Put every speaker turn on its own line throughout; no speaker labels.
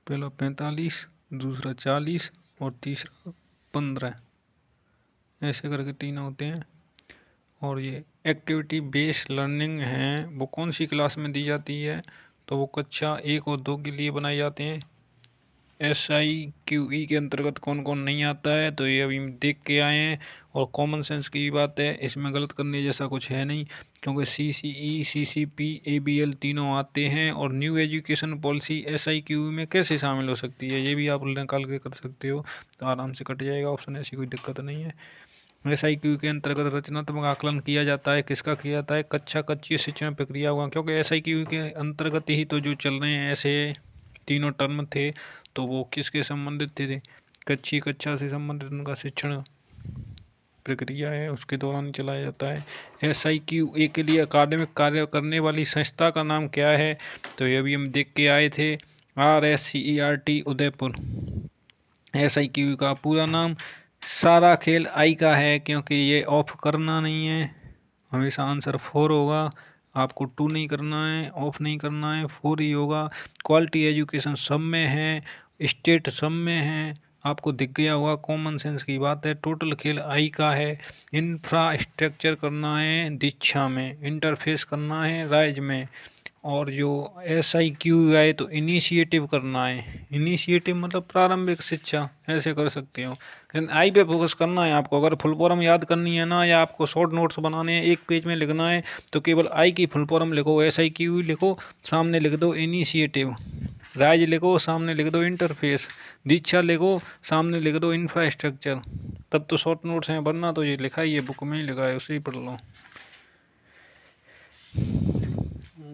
पहला 45, दूसरा 40 और तीसरा 15, ऐसे करके 3 होते हैं। और ये एक्टिविटी बेस्ड लर्निंग है, वो कौन सी क्लास में दी जाती है, तो वो कक्षा 1 और 2 के लिए बनाए जाते हैं। SIQE के अंतर्गत कौन कौन नहीं आता है, तो ये अभी देख के आए हैं। और कॉमन सेंस की बात है, इसमें गलत करने जैसा कुछ है नहीं, क्योंकि CCE, CCP, ABL तीनों आते हैं। और न्यू एजुकेशन पॉलिसी SIQE में कैसे शामिल हो सकती है, ये भी आप निकाल के कर सकते हो, तो आराम से कट जाएगा ऑप्शन, ऐसी कोई दिक्कत नहीं है। SIQE के अंतर्गत रचनात्मक आकलन किया जाता है, किसका किया जाता है, कच्ची शिक्षण प्रक्रिया होगा, क्योंकि SIQE के अंतर्गत ही तो जो चल रहे हैं ऐसे तीनों टर्म थे, तो वो किसके संबंधित थे, कच्ची कक्षा से संबंधित उनका शिक्षण प्रक्रिया है, उसके दौरान चलाया जाता है। SIQE के लिए अकादमिक कार्य करने वाली संस्था का नाम क्या है, तो ये भी हम देख के आए थे, RSCERT उदयपुर। SIQE का पूरा नाम सारा खेल आई का है, क्योंकि ये ऑफ करना नहीं है, हमेशा आंसर 4 होगा, आपको 2 नहीं करना है, ऑफ नहीं करना है, 4 ही होगा। क्वालिटी एजुकेशन सब में है, स्टेट सब में है, आपको दिख गया होगा, कॉमन सेंस की बात है। टोटल खेल आई का है। इंफ्रास्ट्रक्चर करना है दीक्षा में, इंटरफेस करना है राइज में। और जो SIQE तो इनिशिएटिव करना है, इनिशिएटिव मतलब प्रारंभिक शिक्षा, ऐसे कर सकते हो। लेकिन आई पे फोकस करना है आपको। अगर फुल फॉर्म याद करनी है ना, या आपको शॉर्ट नोट्स बनाने हैं, एक पेज में लिखना है, तो केवल आई की फुल फॉर्म लिखो, SIQE लिखो, सामने लिख दो इनिशिएटिव, राइज लिखो, सामने लिख दो इंटरफेस, दीक्षा लिखो, सामने लिख दो इंफ्रास्ट्रक्चर, तब तो शॉर्ट नोट्स हैं। वरना तो ये लिखा ही है, बुक में ही लिखा है, उसे ही पढ़ लो।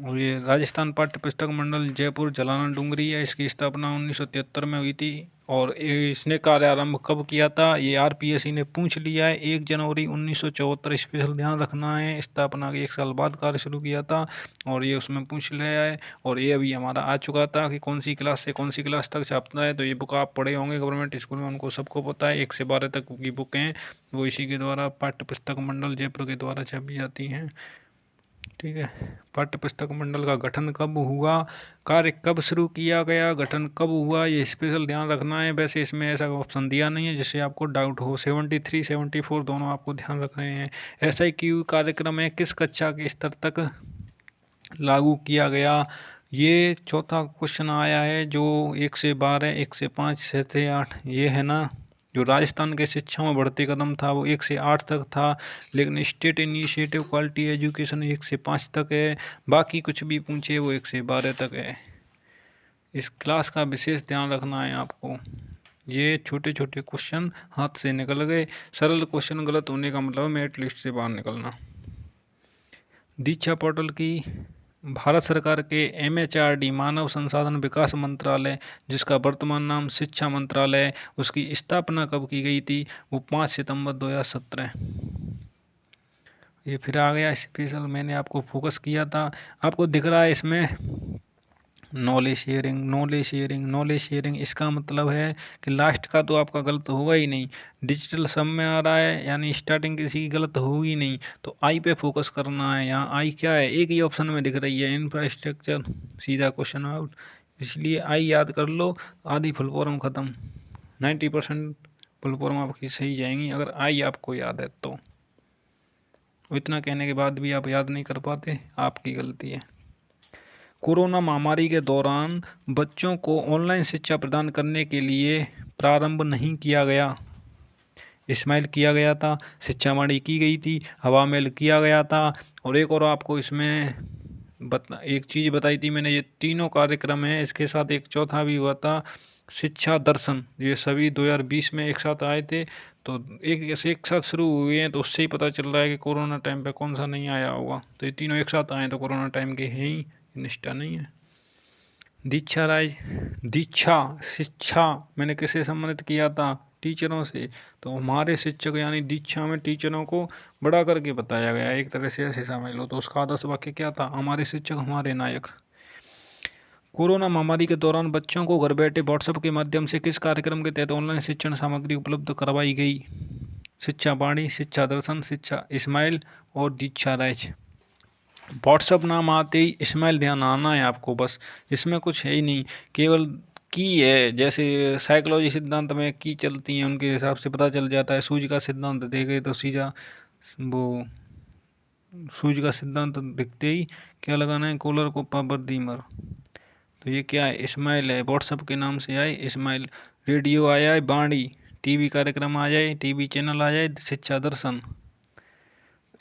और ये राजस्थान पाठ्य पुस्तक मंडल जयपुर जलाना डूंगरी है, इसकी स्थापना 1973 में हुई थी। और इसने कार्य आरंभ कब किया था, ये RPSC ने पूछ लिया है, 1 जनवरी 1974। स्पेशल ध्यान रखना है, स्थापना के 1 साल बाद कार्य शुरू किया था, और ये उसमें पूछ लिया है। और ये अभी हमारा आ चुका था कि कौन सी क्लास से कौन सी क्लास तक छापता है, तो ये बुक आप पढ़े होंगे गवर्नमेंट स्कूल में, उनको सबको पता है, 1 से 12 तक की बुक हैं, वो इसी के द्वारा पाठ्य पुस्तक मंडल जयपुर के द्वारा छापी जाती हैं। ठीक है। पाठ्य पुस्तक मंडल का गठन कब हुआ, कार्य कब शुरू किया गया, गठन कब हुआ, ये स्पेशल ध्यान रखना है। वैसे इसमें ऐसा ऑप्शन दिया नहीं है जिससे आपको डाउट हो। 73, 74 दोनों आपको ध्यान रखने हैं। SIQE कार्यक्रम है किस कक्षा के स्तर तक लागू किया गया, ये चौथा क्वेश्चन आया है, जो 1 से 12, 1 से 5, 6 से 8, ये है ना। जो राजस्थान के शिक्षा में बढ़ते कदम था वो 1 से 8 तक था, लेकिन स्टेट इनिशिएटिव क्वालिटी एजुकेशन 1 से 5 तक है। बाकी कुछ भी पूछे वो 1 से 12 तक है। इस क्लास का विशेष ध्यान रखना है आपको। ये छोटे छोटे क्वेश्चन हाथ से निकल गए, सरल क्वेश्चन गलत होने का मतलब मेरिट लिस्ट से बाहर निकलना। दीक्षा पोर्टल की भारत सरकार के MHRD मानव संसाधन विकास मंत्रालय, जिसका वर्तमान नाम शिक्षा मंत्रालय है, उसकी स्थापना कब की गई थी, वो 5 सितंबर 2017। ये फिर आ गया स्पेशल, मैंने आपको फोकस किया था, आपको दिख रहा है इसमें knowledge sharing, knowledge sharing, knowledge sharing. इसका मतलब है कि लास्ट का तो आपका गलत होगा ही नहीं, डिजिटल सब में आ रहा है, यानी स्टार्टिंग किसी की गलत होगी नहीं। तो आई पे फोकस करना है। यहाँ आई क्या है, एक ही ऑप्शन में दिख रही है, इंफ्रास्ट्रक्चर, सीधा क्वेश्चन आउट। इसलिए आई याद कर लो, आधी फुल फॉर्म ख़त्म, 90% फुल फॉर्म आपकी सही जाएंगी अगर आई आपको याद है तो। इतना कहने के बाद भी आप याद नहीं कर पाते, आपकी गलती है। कोरोना महामारी के दौरान बच्चों को ऑनलाइन शिक्षा प्रदान करने के लिए प्रारंभ नहीं किया गया, स्माइल किया गया था, शिक्षावाणी की गई थी, हवा मेल किया गया था। और एक और आपको इसमें एक चीज़ बताई थी मैंने, ये तीनों कार्यक्रम हैं, इसके साथ एक चौथा भी हुआ था, शिक्षा दर्शन। ये सभी 2020 में एक साथ आए थे, तो एक साथ शुरू हुए हैं, तो उससे ही पता चल रहा है कि कोरोना टाइम पे कौन सा नहीं आया होगा। तो ये तीनों एक साथ आए तो कोरोना टाइम के हैं ही, निष्ठा नहीं है। दीक्षा राय, दीक्षा शिक्षा मैंने किससे संबंधित किया था, टीचरों से। तो हमारे शिक्षक यानी दीक्षा में टीचरों को बड़ा करके बताया गया, एक तरह से ऐसे समझ लो। तो उसका आदर्श वाक्य क्या था, हमारे शिक्षक हमारे नायक। कोरोना महामारी के दौरान बच्चों को घर बैठे व्हाट्सएप के माध्यम से किस कार्यक्रम के तहत ऑनलाइन शिक्षण सामग्री उपलब्ध करवाई गई, शिक्षा वाणी, शिक्षा दर्शन, शिक्षा स्माइल और दीक्षा राइज। व्हाट्सअप नाम आते ही स्माइल ध्यान आना है आपको, बस इसमें कुछ है ही नहीं, केवल की है, जैसे साइकोलॉजी सिद्धांत में की चलती है उनके हिसाब से पता चल जाता है। सूझ का सिद्धांत देखे तो सीधा वो सूझ का सिद्धांत दिखते ही क्या लगाना है, कॉलर को पावर दीमर। तो ये क्या है, इस्माइल है, व्हाट्सएप के नाम से आए इस्माइल। रेडियो आया है बाणी, टीवी कार्यक्रम आ जाए, टीवी चैनल आ जाए शिक्षा दर्शन।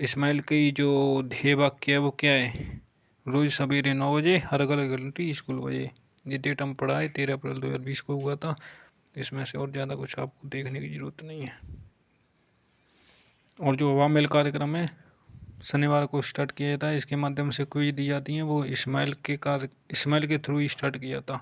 इस्माइल की जो ध्येय वाक्य है वो क्या है, रोज सवेरे 9 बजे हर घर घंटी स्कूल बजे। ये डेट हम पढ़ा है 13 अप्रैल 2020 को हुआ था। इसमें से और ज़्यादा कुछ आपको देखने की ज़रूरत नहीं है। और जो अवामिल कार्यक्रम है शनिवार को स्टार्ट किया जाता है, इसके माध्यम से क्विज दी जाती हैं, वो इस्माइल के थ्रू स्टार्ट किया था।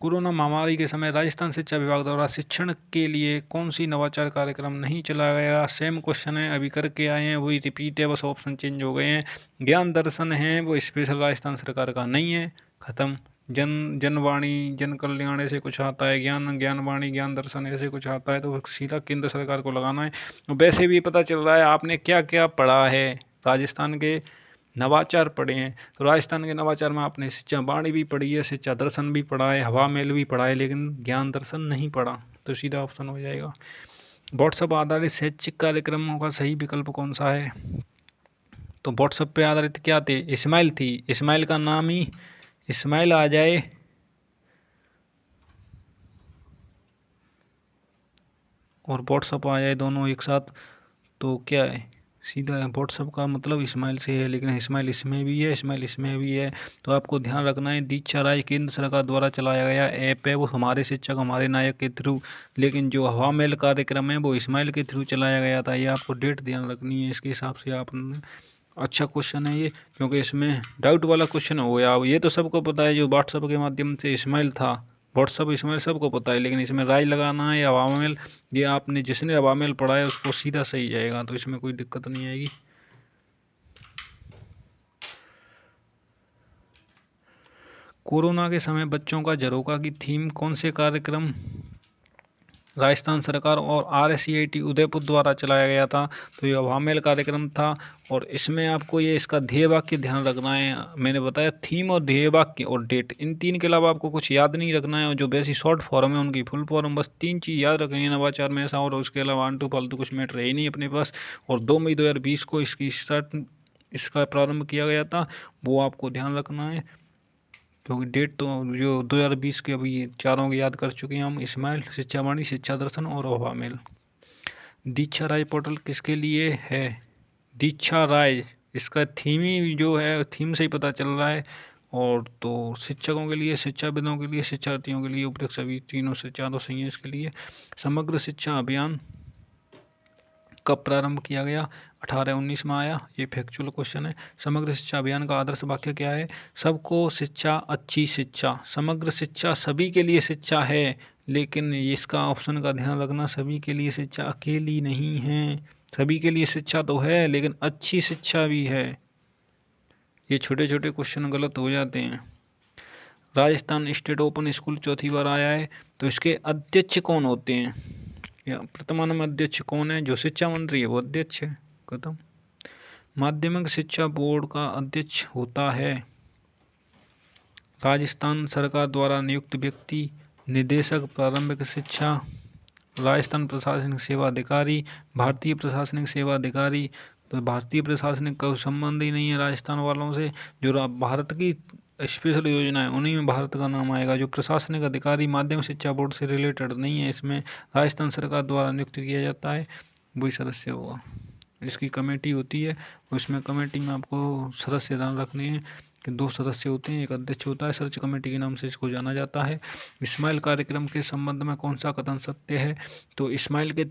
कोरोना महामारी के समय राजस्थान शिक्षा विभाग द्वारा शिक्षण के लिए कौन सी नवाचार कार्यक्रम नहीं चलाया गया। सेम क्वेश्चन है, अभी करके आए हैं वही रिपीट है, बस ऑप्शन चेंज हो गए हैं। ज्ञान दर्शन है वो स्पेशल राजस्थान सरकार का नहीं है, खत्म। जनवाणी, जन कल्याण ऐसे कुछ आता है, ज्ञानवाणी, ज्ञान दर्शन ऐसे कुछ आता है, तो सीधा केंद्र सरकार को लगाना है। वैसे भी पता चल रहा है आपने क्या क्या पढ़ा है, राजस्थान के नवाचार पढ़े हैं। तो राजस्थान के नवाचार में आपने शिक्षा वाणी भी पढ़ी है, शिक्षा दर्शन भी पढ़ा है, हवा महल भी पढ़ा है, लेकिन ज्ञान दर्शन नहीं पढ़ा, तो सीधा ऑप्शन हो जाएगा। व्हाट्सएप आधारित शैक्षिक कार्यक्रमों का सही विकल्प कौन सा है। तो व्हाट्सएप पे आधारित क्या थे, इस्माइल थी, इस्माइल का नाम ही इस्माइल आ जाए और व्हाट्सएप आ जाए दोनों एक साथ, तो क्या है, सीधा व्हाट्सएप का मतलब इस्माइल से है, लेकिन इस्माइल इसमें भी है, इस्माइल इसमें भी है। तो आपको ध्यान रखना है, दीक्षा राय केंद्र सरकार द्वारा चलाया गया ऐप है, वो हमारे शिक्षक हमारे नायक के थ्रू, लेकिन जो हवा महल कार्यक्रम है वो इस्माइल के थ्रू चलाया गया था। ये आपको डेट ध्यान रखनी है, इसके हिसाब से आप अच्छा क्वेश्चन है ये, क्योंकि इसमें डाउट वाला क्वेश्चन हो गया। ये तो सबको पता है जो व्हाट्सएप के माध्यम से इस्माइल था, व्हाट्सएप इस्माइल सबको पता है, लेकिन इसमें राय लगाना है या अवामिल, ये आपने जिसने अवामिल पढ़ा है उसको सीधा सही जाएगा, तो इसमें कोई दिक्कत नहीं आएगी। कोरोना के समय बच्चों का झरोखा की थीम कौन से कार्यक्रम राजस्थान सरकार और RSCIT उदयपुर द्वारा चलाया गया था। तो ये अवामिल कार्यक्रम था, और इसमें आपको ये इसका ध्येय वाक्य ध्यान रखना है। मैंने बताया थीम और ध्येय वाक्य और डेट, इन तीन के अलावा आपको कुछ याद नहीं रखना है, और जो बेसिक शॉर्ट फॉर्म है उनकी फुल फॉर्म, बस 3 चीज़ याद रखनी है नवाचार में ऐसा, और उसके अलावा आंटू फालतू कुछ मैटर है ही नहीं अपने पास। और 2 मई 2020 को इसका प्रारंभ किया गया था, वो आपको ध्यान रखना है, क्योंकि डेट तो जो 2020 के अभी चारों को याद कर चुके हैं हम, इस्माइल, शिक्षा वाणी, शिक्षा दर्शन और अवामिल। दीक्षा राय पोर्टल किसके लिए है, दीक्षा राय, इसका थीम ही जो है थीम से ही पता चल रहा है। और तो शिक्षकों के लिए, शिक्षाविदों के लिए, शिक्षार्थियों के लिए, उपयुक्त सभी तीनों से चारों सही है इसके लिए। समग्र शिक्षा अभियान कब प्रारंभ किया गया, 1819 में आया, ये फैक्चुअल क्वेश्चन है। समग्र शिक्षा अभियान का आदर्श वाक्य क्या है, सबको शिक्षा अच्छी शिक्षा। समग्र शिक्षा सभी के लिए शिक्षा है, लेकिन इसका ऑप्शन का ध्यान रखना, सभी के लिए शिक्षा अकेली नहीं है, सभी के लिए शिक्षा तो है लेकिन अच्छी शिक्षा भी है। ये छोटे छोटे क्वेश्चन गलत हो जाते हैं। राजस्थान स्टेट ओपन स्कूल चौथी बार आया है, तो इसके अध्यक्ष कौन होते हैं, या वर्तमान अध्यक्ष कौन है, जो शिक्षा मंत्री है वो अध्यक्ष है, खत्म। माध्यमिक शिक्षा बोर्ड का अध्यक्ष होता है राजस्थान सरकार द्वारा नियुक्त व्यक्ति, निदेशक प्रारंभिक शिक्षा, राजस्थान प्रशासनिक सेवा अधिकारी, भारतीय प्रशासनिक सेवा अधिकारी। तो भारतीय प्रशासनिक का संबंध ही नहीं है राजस्थान वालों से, जो भारत की स्पेशल योजना है उन्हीं में भारत का नाम आएगा। जो प्रशासनिक अधिकारी माध्यमिक शिक्षा बोर्ड से रिलेटेड नहीं है, इसमें राजस्थान सरकार द्वारा नियुक्त किया जाता है, वही सदस्य होगा। इसकी कमेटी होती है, उसमें कमेटी में आपको सदस्य ध्यान रखने हैं कि 2 सदस्य होते हैं, एक अध्यक्ष होता है, सर्च कमेटी के नाम से इसको जाना जाता है। इस्माइल कार्यक्रम के संबंध में कौन सा कथन सत्य है, तो इस्माइल के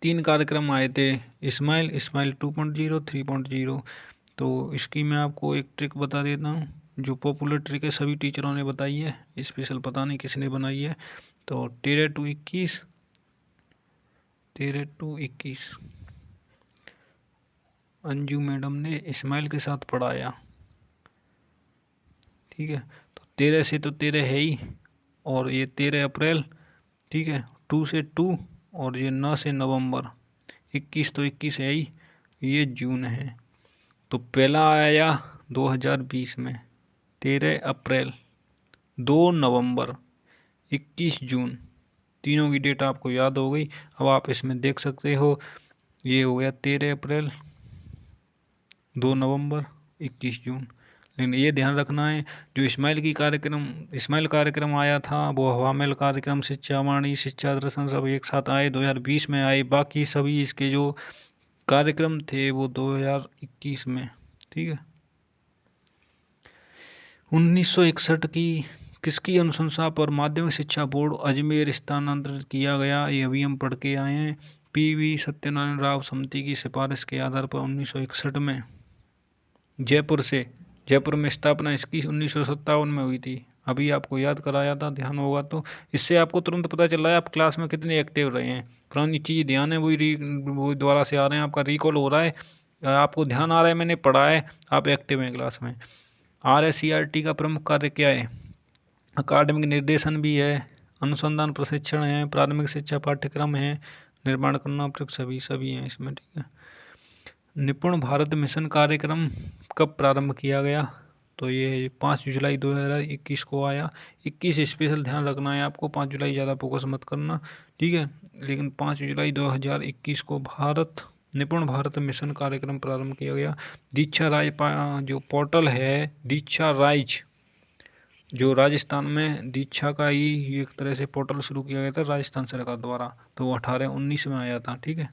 तीन कार्यक्रम आए थे, इस्माइल 2.0, 3.0। तो इसकी मैं आपको एक ट्रिक बता देता हूँ, जो पॉपुलर ट्रिक है, सभी टीचरों ने बताई है, स्पेशल पता नहीं किसने बनाई है। तो 13 to 21 अंजू मैडम ने इस्माइल के साथ पढ़ाया, ठीक है। तो 13 से तो 13 है ही, और ये 13 अप्रैल, ठीक है, 2 से 2, और ये 9 से नवंबर, 21 तो 21 है ही, ये जून है। तो पहला आया 2020 में 13 अप्रैल 2 नवंबर, 21 जून, तीनों की डेट आपको याद हो गई। अब आप इसमें देख सकते हो, ये हो गया 13 अप्रैल, 2 नवंबर, 21 जून। लेकिन ये ध्यान रखना है, जो इस्माइल कार्यक्रम आया था वो हवा महल कार्यक्रम, शिक्षा वाणी, शिक्षा दर्शन सब एक साथ आए, 2020 में आए। बाकी सभी इसके जो कार्यक्रम थे वो 2021 में। ठीक है। 1961 की किसकी अनुशंसा पर माध्यमिक शिक्षा बोर्ड अजमेर स्थानांतरित किया गया, ये अभी हम पढ़ के आए हैं। पीवी सत्यनारायण राव समिति की सिफारिश के आधार पर 1961 में जयपुर में स्थापना इसकी 1957 में हुई थी। अभी आपको याद कराया था, ध्यान होगा तो। इससे आपको तुरंत पता चल रहा है आप क्लास में कितने एक्टिव रहे हैं। पुरानी चीज़ ध्यान है, वही दोबारा से आ रहे हैं, आपका रिकॉल हो रहा है, आपको ध्यान आ रहा है, मैंने पढ़ा है, आप एक्टिव हैं क्लास में। RSCRT का प्रमुख कार्य क्या है? अकादमिक निर्देशन भी है, अनुसंधान प्रशिक्षण है, प्राथमिक शिक्षा पाठ्यक्रम है, निर्माण करना प्रत्यक्ष, सभी हैं इसमें। ठीक है। निपुण भारत मिशन कार्यक्रम कब प्रारंभ किया गया? तो ये 5 जुलाई 2021 को आया। 21 स्पेशल ध्यान रखना है आपको, 5 जुलाई ज़्यादा फोकस मत करना। ठीक है। लेकिन 5 जुलाई 2021 को निपुण भारत मिशन कार्यक्रम प्रारंभ किया गया। दीक्षा राज जो पोर्टल है, दीक्षा राइज, जो राजस्थान में दीक्षा का ही एक तरह से पोर्टल शुरू किया गया था राजस्थान सरकार द्वारा, तो वो 1819 में आया था। ठीक है।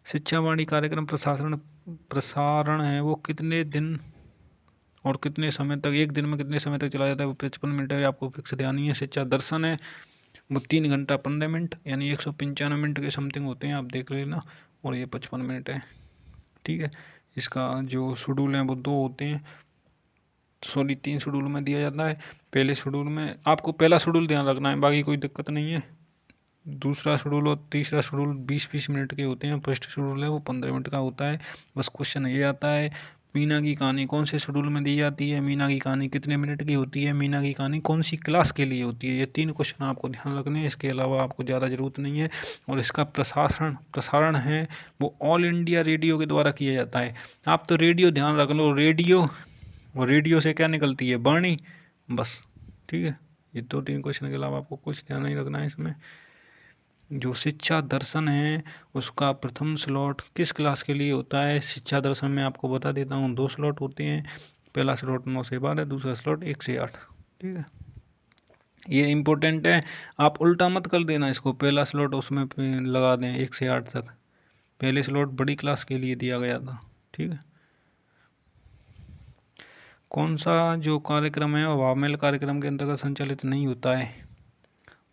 शिक्षा वाणी कार्यक्रम प्रसारण है वो कितने दिन और कितने समय तक, एक दिन में कितने समय तक चला जाता है? वो 55 मिनट है, आपको फिक्स ध्यान नहीं है। शिक्षा दर्शन है वो 3 घंटा 15 मिनट, यानी 195 मिनट के समथिंग होते हैं, आप देख लेना। और ये 55 मिनट है। ठीक है। इसका जो शेड्यूल है वो 2 होते हैं, सॉरी 3 शेड्यूल में दिया जाता है। पहले शेड्यूल में आपको पहला शेड्यूल ध्यान रखना है, बाकी कोई दिक्कत नहीं है। दूसरा शेड्यूल और तीसरा शेड्यूल 20-20 मिनट के होते हैं। फर्स्ट शेड्यूल है वो 15 मिनट का होता है। बस क्वेश्चन ये आता है, मीना की कहानी कौन से शेड्यूल में दी जाती है, मीना की कहानी कितने मिनट की होती है, मीना की कहानी कौन सी क्लास के लिए होती है। ये 3 क्वेश्चन आपको ध्यान रखने हैं, इसके अलावा आपको ज़्यादा ज़रूरत नहीं है। और इसका प्रसारण है वो ऑल इंडिया रेडियो के द्वारा किया जाता है। आप तो रेडियो ध्यान रख लो, रेडियो, और रेडियो से क्या निकलती है? वाणी, बस। ठीक है। ये 2-3 क्वेश्चन के अलावा आपको कुछ ध्यान नहीं रखना है इसमें। जो शिक्षा दर्शन है उसका प्रथम स्लॉट किस क्लास के लिए होता है? शिक्षा दर्शन में आपको बता देता हूँ 2 स्लॉट होते हैं। पहला स्लॉट 9 से 12, दूसरा स्लॉट 1 से 8। ठीक है। ये इम्पोर्टेंट है, आप उल्टा मत कर देना इसको, पहला स्लॉट उसमें लगा दें 1 से 8 तक। पहले स्लॉट बड़ी क्लास के लिए दिया गया था। ठीक है। कौन सा जो कार्यक्रम है हवा महल कार्यक्रम के अंतर्गत संचालित नहीं होता है?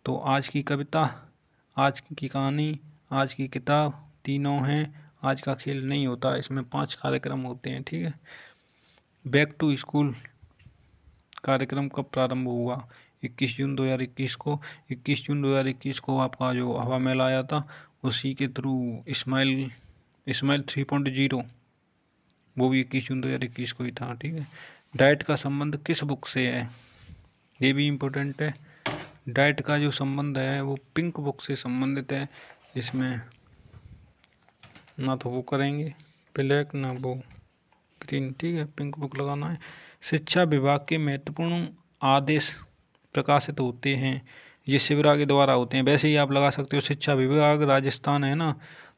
तो आज की कविता, आज की कहानी, आज की किताब, तीनों हैं। आज का खेल नहीं होता, इसमें 5 कार्यक्रम होते हैं। ठीक है। बैक टू स्कूल कार्यक्रम कब प्रारंभ हुआ? 21 जून 2021 को। 21 जून 2021 को आपका जो हवा महल आया था, उसी के थ्रू इस्माइल 3.0 वो भी 21 जून 2021 को ही था। ठीक है। डाइट का संबंध किस बुक से है? ये भी इम्पोर्टेंट है। डाइट का जो संबंध है वो पिंक बुक से संबंधित है। इसमें ना तो वो करेंगे ब्लैक, ना वो ग्रीन। ठीक है। पिंक बुक लगाना है। शिक्षा विभाग के महत्वपूर्ण आदेश प्रकाशित होते हैं, ये शिविरा के द्वारा होते हैं। वैसे ही आप लगा सकते हो, शिक्षा विभाग राजस्थान है ना,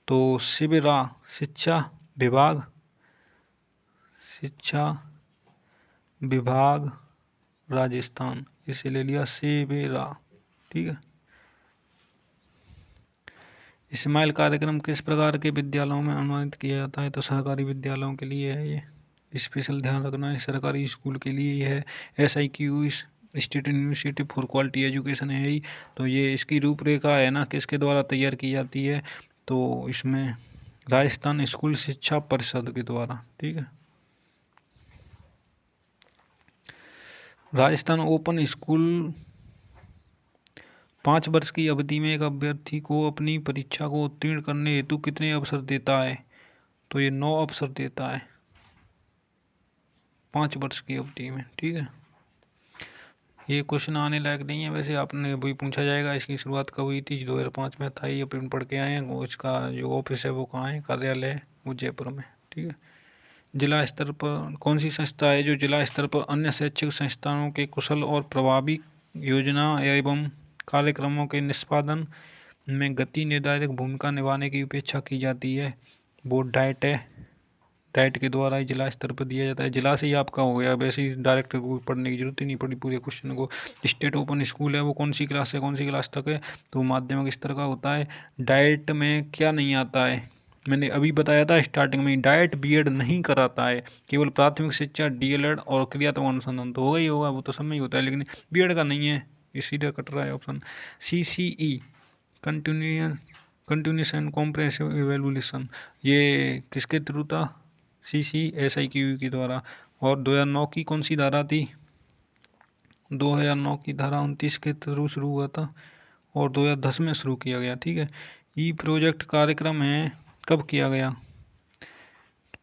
तो शिविरा शिक्षा विभाग राजस्थान, इसे ले लिया शिविरा। ठीक है। इस्माइल कार्यक्रम किस प्रकार के विद्यालयों में अनुवादित किया जाता है? तो सरकारी विद्यालयों के लिए है ये, स्पेशल ध्यान रखना है, सरकारी स्कूल के लिए ही है। SIQ state university for quality education है ही। तो ये इसकी रूपरेखा है ना, किसके द्वारा तैयार की जाती है? तो इसमें राजस्थान स्कूल शिक्षा परिषद के द्वारा। ठीक है। राजस्थान ओपन स्कूल 5 वर्ष की अवधि में एक अभ्यर्थी को अपनी परीक्षा को उत्तीर्ण करने हेतु कितने अवसर देता है? तो ये 9 अवसर देता है 5 वर्ष की अवधि में। ठीक है। ये क्वेश्चन आने लायक नहीं है वैसे, आपने वही पूछा जाएगा इसकी शुरुआत कब हुई थी? 2005 में था, ये अपन पढ़ के आए हैं। इसका जो ऑफिस है वो कहाँ है, कार्यालय है वो जयपुर में। ठीक है। जिला स्तर पर कौन सी संस्था है जो जिला स्तर पर अन्य शैक्षिक संस्थानों के कुशल और प्रभावी योजना एवं कार्यक्रमों के निष्पादन में गति निर्धारक भूमिका निभाने की अपेक्षा की जाती है? वो डाइट है। डाइट के द्वारा ही जिला स्तर पर दिया जाता है। जिला से ही आपका हो गया, वैसे ही डायरेक्ट पढ़ने की जरूरत ही नहीं पड़ी पूरे क्वेश्चन को। स्टेट ओपन स्कूल है वो कौन सी क्लास से कौन सी क्लास तक है? तो माध्यमिक स्तर का होता है। डाइट में क्या नहीं आता है? मैंने अभी बताया था स्टार्टिंग में, डाइट बीएड नहीं कराता है, केवल प्राथमिक शिक्षा डीएलएड और क्रियात्मक अनुसंधान तो होगा ही होगा, वो तो सब में ही होता है, लेकिन बीएड का नहीं है। ये सीधा कट रहा है option. CCE continuous and comprehensive evaluation, ये किसके थ्रू था? CCSIQ के द्वारा। और 2009 की कौन सी धारा थी? 2009 की धारा 29 के थ्रू शुरू हुआ था और 2010 में शुरू किया गया। ठीक है। ई प्रोजेक्ट कार्यक्रम है कब किया गया?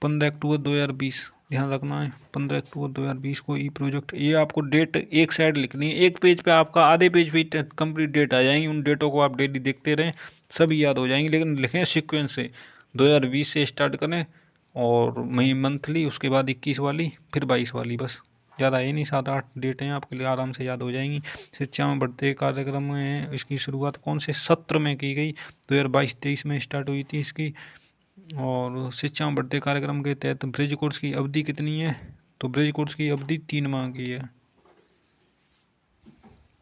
15 अक्टूबर 2020, ध्यान रखना है 15 अक्टूबर 2020 को ई प्रोजेक्ट। ये आपको डेट एक साइड लिखनी है, एक पेज पे आपका आधे पेज पे कंप्लीट डेट आ जाएंगी। उन डेटों को आप डेली देखते रहें, सभी याद हो जाएंगी, लेकिन लिखें सीक्वेंस से। 2020 से स्टार्ट करें और मही मंथली, उसके बाद 21 वाली, फिर 22 वाली, बस ज़्यादा है नहीं, 7-8 डेटें हैं आपके लिए, आराम से याद हो जाएंगी। शिक्षा में बढ़ते कार्यक्रम में इसकी शुरुआत कौन से सत्र में की गई? 2022-23 में स्टार्ट हुई थी इसकी। और शिक्षा में बढ़ते कार्यक्रम के तहत ब्रिज कोर्स की अवधि कितनी है? तो ब्रिज कोर्स की अवधि 3 माह की है।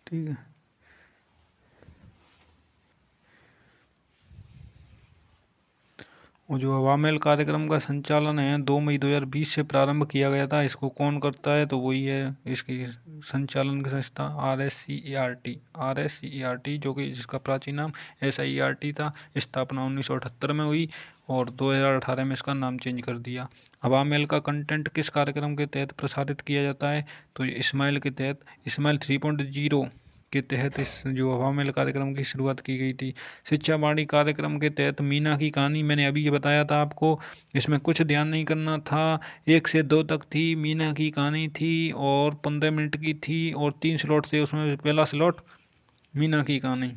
ठीक है। और जो हवा महल कार्यक्रम का संचालन है 2 मई 2020 से प्रारंभ किया गया था, इसको कौन करता है? तो वही है इसकी संचालन की संस्था RSCERT, जो कि जिसका प्राचीन नाम SIERT था। स्थापना 1978 में हुई और 2018 में इसका नाम चेंज कर दिया। हवा महल का कंटेंट किस कार्यक्रम के तहत प्रसारित किया जाता है? तो इस्माइल के तहत, इस्माइल 3.0 के तहत इस जो हवा महल कार्यक्रम की शुरुआत की गई थी। शिक्षा वाणी कार्यक्रम के तहत मीना की कहानी, मैंने अभी ये बताया था आपको, इसमें कुछ ध्यान नहीं करना था। 1 से 2 तक थी, मीना की कहानी थी और 15 मिनट की थी और 3 स्लॉट थे, उसमें पहला स्लॉट मीना की कहानी।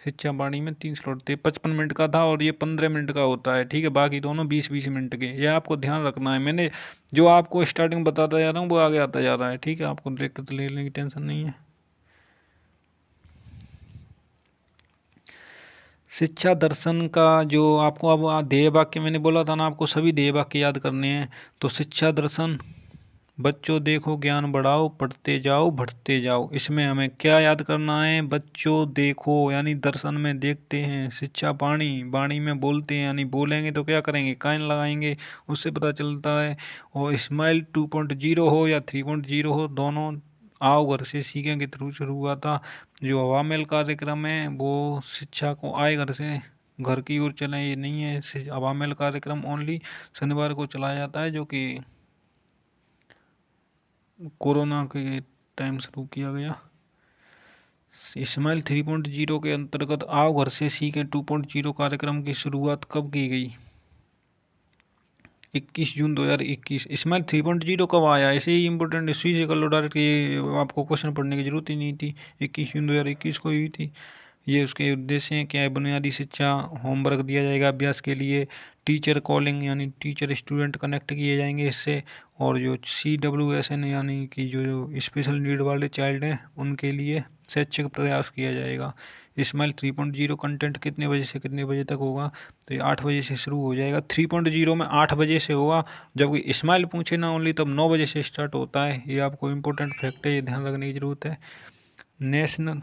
शिक्षा वाणी में 3 स्लॉट थे, 55 मिनट का था और ये 15 मिनट का होता है। ठीक है, बाकी दोनों 20-20 मिनट के। ये आपको ध्यान रखना है, मैंने जो आपको स्टार्टिंग बताता जा रहा हूँ वो आगे आता जा रहा है। ठीक है, आपको दिक्कत लेने की टेंशन नहीं है। शिक्षा दर्शन का जो आपको अब ध्येय वाक्य मैंने बोला था ना, आपको सभी ध्येय वाक्य याद करने हैं। तो शिक्षा दर्शन, बच्चों देखो ज्ञान बढ़ाओ, पढ़ते जाओ बढ़ते जाओ, इसमें हमें क्या याद करना है? बच्चों देखो यानी दर्शन में देखते हैं। शिक्षा वाणी, वाणी में बोलते हैं यानी बोलेंगे तो क्या करेंगे? कान लगाएंगे, उससे पता चलता है। और स्माइल 2.0 हो या 3.0 हो, दोनों आओ घर से सीखें के थ्रू शुरू हुआ था। जो हवा महल कार्यक्रम है वो शिक्षा को आए घर से घर की ओर चले, ये नहीं है। हवा महल कार्यक्रम ओनली शनिवार को चलाया जाता है, जो कि कोरोना के टाइम शुरू किया गया। इस्माइल 3.0 के अंतर्गत आओ घर से सीखें 2.0 कार्यक्रम की शुरुआत कब की गई? 21 जून 2021। इस्माइल 3.0 कब आया? ऐसे ही इंपॉर्टेंट इसी से कर लो डायरेक्ट, ये आपको क्वेश्चन पढ़ने की जरूरत ही नहीं थी। 21 जून 2021 को हुई थी। ये उसके उद्देश्य हैं क्या है? बुनियादी शिक्षा, होमवर्क दिया जाएगा अभ्यास के लिए, टीचर कॉलिंग यानी टीचर स्टूडेंट कनेक्ट किए जाएंगे इससे, और जो CWSN यानी कि जो स्पेशल नीड वाले चाइल्ड हैं उनके लिए शैक्षिक प्रयास किया जाएगा। इस्माइल 3.0 कंटेंट कितने बजे से कितने बजे तक होगा? तो ये 8 बजे से शुरू हो जाएगा। 3.0 में 8 बजे से होगा, जबकि इस्माइल पूछे ना ओनली तब 9 बजे से स्टार्ट होता है। ये आपको इम्पोर्टेंट फैक्ट है, ये ध्यान रखने की ज़रूरत है। नेशनल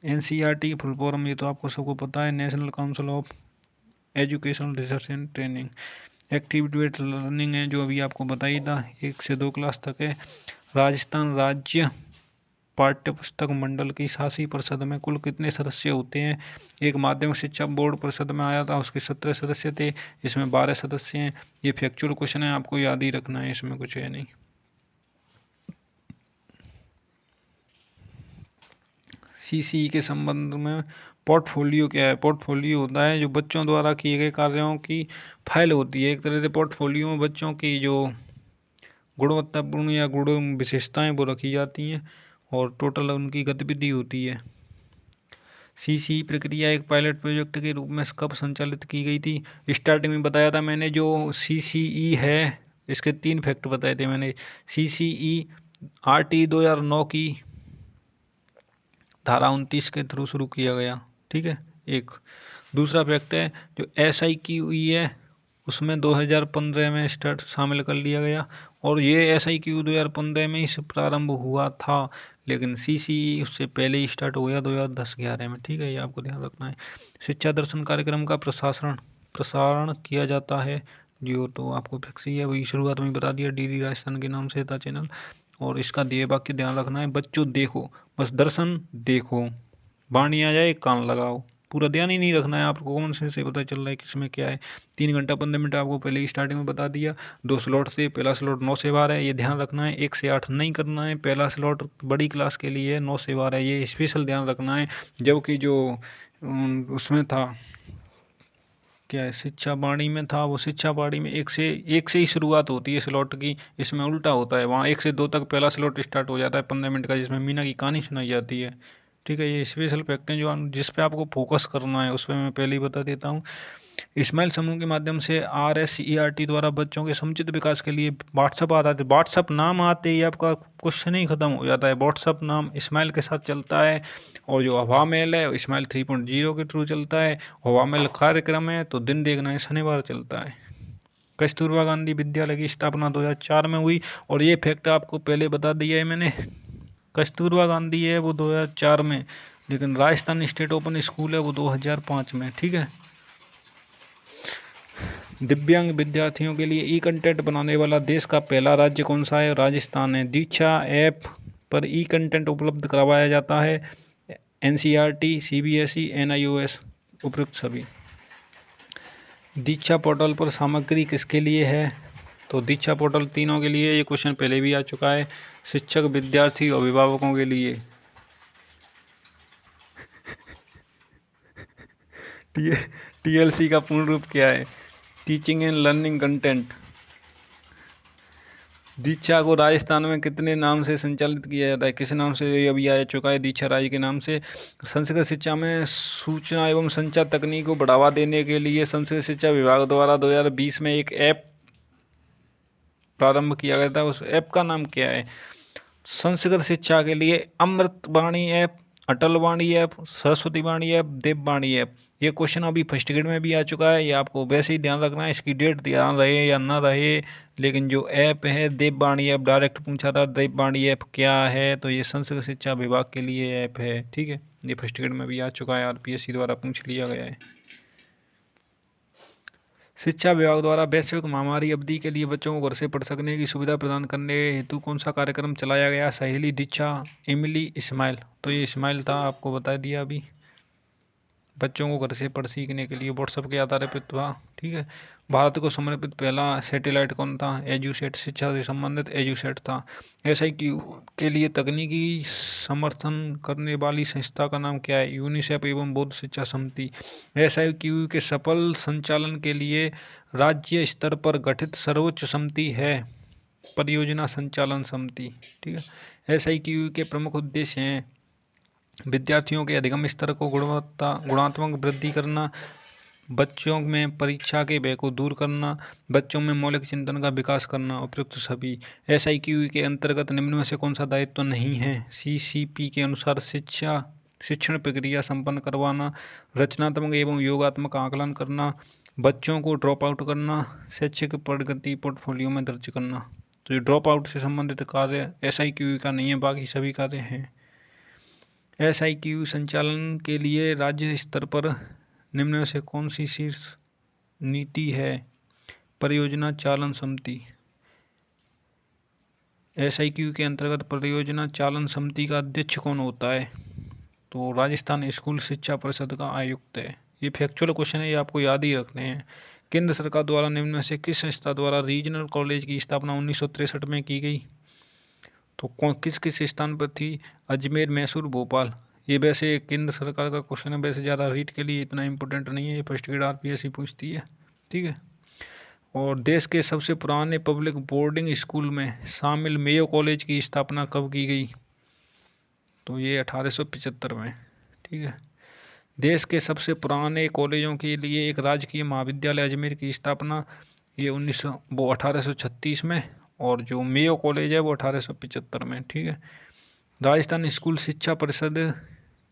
NCERT की फुल फॉर्म ये तो आपको सबको पता है, national council of education research and training. Activity based learning है, जो अभी आपको बताई था, 1 से 2 क्लास तक है। राजस्थान राज्य पाठ्य पुस्तक मंडल की शासी परिषद में कुल कितने सदस्य होते हैं? एक माध्यमिक शिक्षा बोर्ड परिषद में आया था, उसके 17 सदस्य थे, इसमें 12 सदस्य हैं। ये फैक्चुअल क्वेश्चन है, आपको याद ही रखना है, इसमें कुछ है नहीं। CCE के संबंध में पोर्टफोलियो क्या है? पोर्टफोलियो होता है जो बच्चों द्वारा किए गए कार्यों की फाइल होती है। एक तरह से पोर्टफोलियो में बच्चों की जो गुणवत्तापूर्ण या गुण विशेषताएं वो रखी जाती हैं और टोटल उनकी गतिविधि होती है। CCE प्रक्रिया एक पायलट प्रोजेक्ट के रूप में कब संचालित की गई थी? स्टार्टिंग में बताया था मैंने, जो CCE है इसके 3 फैक्ट बताए थे मैंने। CCERT 2009 की धारा 29 के थ्रू शुरू किया गया, ठीक है। एक दूसरा फैक्ट है जो SIQE है उसमें 2015 में स्टार्ट शामिल कर लिया गया, और ये SIQ 2015 में ही प्रारंभ हुआ था, लेकिन CCE उससे पहले ही स्टार्ट हो गया 2010-11 में, ठीक है। ये आपको ध्यान रखना है। शिक्षा दर्शन कार्यक्रम का प्रसारण किया जाता है, जो तो आपको फिक्स ही है, वही शुरुआत में बता दिया, DD राजस्थान के नाम से था चैनल। और इसका ध्येय वाक्य ध्यान रखना है, बच्चों देखो, बस दर्शन देखो, बाणी आ जाए कान लगाओ, पूरा ध्यान ही नहीं रखना है आपको, कौन से पता चल रहा है किसमें क्या है। 3 घंटा 15 मिनट आपको पहले ही स्टार्टिंग में बता दिया। 2 स्लॉट से, पहला स्लॉट 9 से 12 है, ये ध्यान रखना है। 1 से 8 नहीं करना है, पहला स्लॉट बड़ी क्लास के लिए है, 9 से 12 है, ये स्पेशल ध्यान रखना है। जबकि जो उसमें था क्या है, शिक्षा वाणी में था, वो शिक्षा वाणी में 1 से ही शुरुआत होती है स्लॉट की, इसमें उल्टा होता है, वहाँ 1 से 2 तक पहला स्लॉट स्टार्ट हो जाता है 15 मिनट का, जिसमें मीना की कहानी सुनाई जाती है, ठीक है। ये स्पेशल फैक्ट हैं जो जिस पे आपको फोकस करना है, उस पर मैं पहले ही बता देता हूँ। इस्माइल समूह के माध्यम से RSERT द्वारा बच्चों के समुचित विकास के लिए व्हाट्सअप आता है। व्हाट्सअप नाम आते ही आपका क्वेश्चन ही खत्म हो जाता है। व्हाट्सअप नाम इस्माइल के साथ चलता है, और जो हवा मेल है इस्माइल 3.0 के थ्रू चलता है। हवा मेल कार्यक्रम है तो दिन देखना है शनिवार चलता है। कस्तूरबा गांधी विद्यालय की स्थापना 2004 में हुई, और ये फैक्ट आपको पहले बता दिया है मैंने। कस्तूरबा गांधी है वो 2004 में, लेकिन राजस्थान स्टेट ओपन स्कूल है वो 2005 में, ठीक है। दिव्यांग विद्यार्थियों के लिए ई-कंटेंट बनाने वाला देश का पहला राज्य कौन सा है? राजस्थान है। दीक्षा ऐप पर ई-कंटेंट उपलब्ध करवाया जाता है। NCERT, CBSE, NIOS उपयुक्त सभी। दीक्षा पोर्टल पर सामग्री किसके लिए है? तो दीक्षा पोर्टल तीनों के लिए, ये क्वेश्चन पहले भी आ चुका है। शिक्षक, विद्यार्थी, अभिभावकों के लिए। TLC का पूर्ण रूप क्या है? Teaching and learning content. Diksha को राजस्थान में कितने नाम से संचालित किया जाता है? किस नाम से? ये अभी आ चुका है, दीक्षा राज के नाम से। संस्कृत शिक्षा में सूचना एवं संचार तकनीक को बढ़ावा देने के लिए संस्कृत शिक्षा विभाग द्वारा 2020 में एक ऐप प्रारंभ किया गया था। उस ऐप का नाम क्या है? संस्कृत शिक्षा के लिए अमृत वाणी ऐप, अटल वाणी ऐप, सरस्वती वाणी ऐप, देव वाणी ऐप। ये क्वेश्चन अभी फर्स्ट ग्रेड में भी आ चुका है, ये आपको वैसे ही ध्यान रखना है, इसकी डेट ध्यान रहे या ना रहे। लेकिन जो ऐप है देव वाणी ऐप, डायरेक्ट पूछा था देव वाणी ऐप क्या है, तो ये संस्कृत शिक्षा विभाग के लिए ऐप है, ठीक है। ये फर्स्ट ग्रेड में भी आ चुका है, RPSC द्वारा पूछ लिया गया है। शिक्षा विभाग द्वारा वैश्विक महामारी अवधि के लिए बच्चों को घर से पढ़ सकने की सुविधा प्रदान करने हेतु कौन सा कार्यक्रम चलाया गया? सहेली, दीक्षा, इमली, इस्माइल। तो ये इस्माइल था, आपको बता दिया अभी। बच्चों को घर से पढ़ सीखने के लिए व्हाट्सएप के आधार पर था, ठीक है। भारत को समर्पित पहला सैटेलाइट कौन था? एजुसेट, शिक्षा से संबंधित एजुसेट था। SIQ के लिए तकनीकी समर्थन करने वाली संस्था का नाम क्या है? यूनिसेफ एवं बौद्ध शिक्षा समिति। SIQ के सफल संचालन के लिए राज्य स्तर पर गठित सर्वोच्च समिति है परियोजना संचालन समिति, ठीक है। SIQ के प्रमुख उद्देश्य हैं विद्यार्थियों के अधिगम स्तर को गुणात्मक वृद्धि करना, बच्चों में परीक्षा के भय को दूर करना, बच्चों में मौलिक चिंतन का विकास करना, उपयुक्त सभी। SIQ के अंतर्गत निम्न में से कौन सा दायित्व नहीं है? CCP के अनुसार शिक्षण प्रक्रिया संपन्न करवाना, रचनात्मक एवं योगात्मक आकलन करना, बच्चों को ड्रॉप आउट करना, शैक्षिक प्रगति पोर्टफोलियो में दर्ज करना। तो ये ड्रॉप आउट से संबंधित कार्य SIQ का नहीं है, बाकी सभी कार्य हैं। SIQ संचालन के लिए राज्य स्तर पर निम्न में से कौन सी शीर्ष नीति है? परियोजना चालन समिति। SIQ के अंतर्गत परियोजना चालन समिति का अध्यक्ष कौन होता है? तो राजस्थान स्कूल शिक्षा परिषद का आयुक्त है। ये फैक्चुअल क्वेश्चन है, ये आपको याद ही रखने हैं। केंद्र सरकार द्वारा निम्न में से किस संस्था द्वारा रीजनल कॉलेज की स्थापना 1963 में की गई? तो किस किस स्थान पर थी? अजमेर, मैसूर, भोपाल। ये वैसे केंद्र सरकार का क्वेश्चन है, वैसे ज़्यादा रीट के लिए इतना इंपॉर्टेंट नहीं है, ये फर्स्ट ग्रेड RPSC पूछती है, ठीक है। और देश के सबसे पुराने पब्लिक बोर्डिंग स्कूल में शामिल मेयो कॉलेज की स्थापना कब की गई? तो ये 1875 में, ठीक है। देश के सबसे पुराने कॉलेजों के लिए एक राजकीय महाविद्यालय अजमेर की स्थापना ये 1836 में, और जो मेयो कॉलेज है वो 1875 में। ठीक है। राजस्थान स्कूल शिक्षा परिषद